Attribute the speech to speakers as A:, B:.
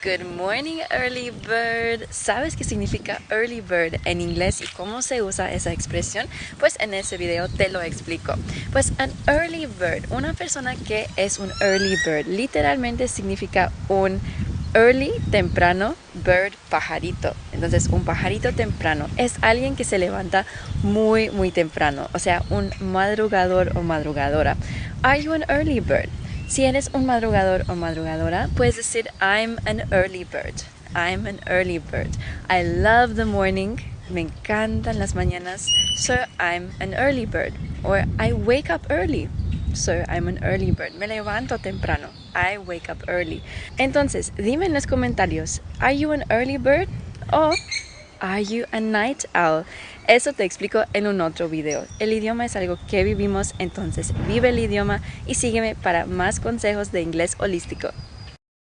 A: Good morning, early bird. ¿Sabes qué significa early bird en inglés y cómo se usa esa expresión? Pues en ese video te lo explico. Pues an early bird, una persona que es un early bird, literalmente significa un early, temprano, bird, pajarito. Entonces, un pajarito temprano es alguien que se levanta muy temprano, o sea, un madrugador o madrugadora. Are you an early bird? Si eres un madrugador o madrugadora, puedes decir I'm an early bird. I'm an early bird. I love the morning. Me encantan las mañanas. So I'm an early bird. Or I wake up early. So I'm an early bird. Me levanto temprano. I wake up early. Entonces, dime en los comentarios, ¿Are you an early bird? O ¿Are you a night owl? Eso te explico en un otro video. El idioma es algo que vivimos, entonces vive el idioma y sígueme para más consejos de inglés holístico.